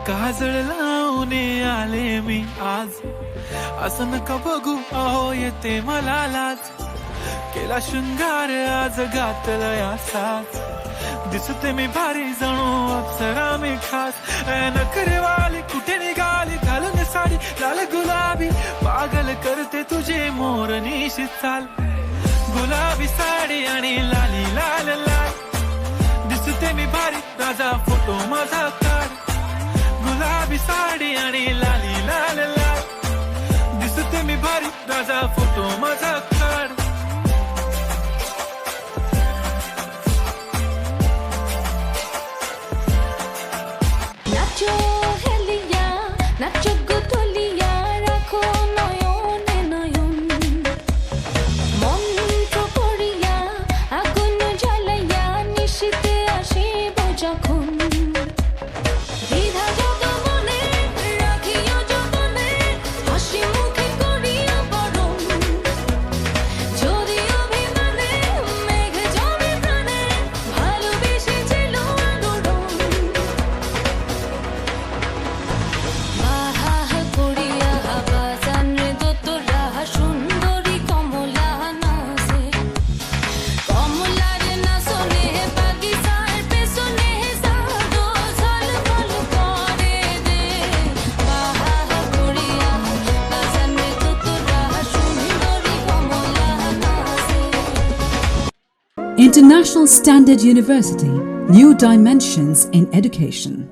काजळ लावून आले मी आज, असं नका बघू अहो येते मला लाज. केला शृंगार आज घातलाय असाच, दिसते मी भारी जणू अप्सरा मी खास. नखरेवाली कुठे निघाली घालून साडी लाल गुलाबी, पागल करते तुझे मोरनीशी चाल. गुलाबी साडी आणि लाली लाल लाल, दिसते मी भारी राजा फोटो माझा काढ. गुलाबी साडी आणि लाली लाल लाल, दिसते मी भारी राजा फोटो माझा काढ. নাচো হেলিয়া নাচো গোতলিয়া রাখো নয়নে নয়ন, মন্ত্র পড়িয়া আগুন জ্বালাইয়া নিশীতে আসিব যখন. দ্বিধা যত মনে রাখিও যতনে, হাসি মুখে করিও বরণ. যদি অভিমানে মেঘ জমে প্রাণে, ভালোবেসেছিল আদরণ. বাহা করিয়া বাজান রে দোতরা সুন্দরী কমলা নাচে. কমলার নাচনে বাগিচার পেছনে সাদো ঝলমল করে দে. বাহা করিয়া বাজান রে দোতরা সুন্দরী কমলা নাচে. International Standard University, New Dimensions in Education.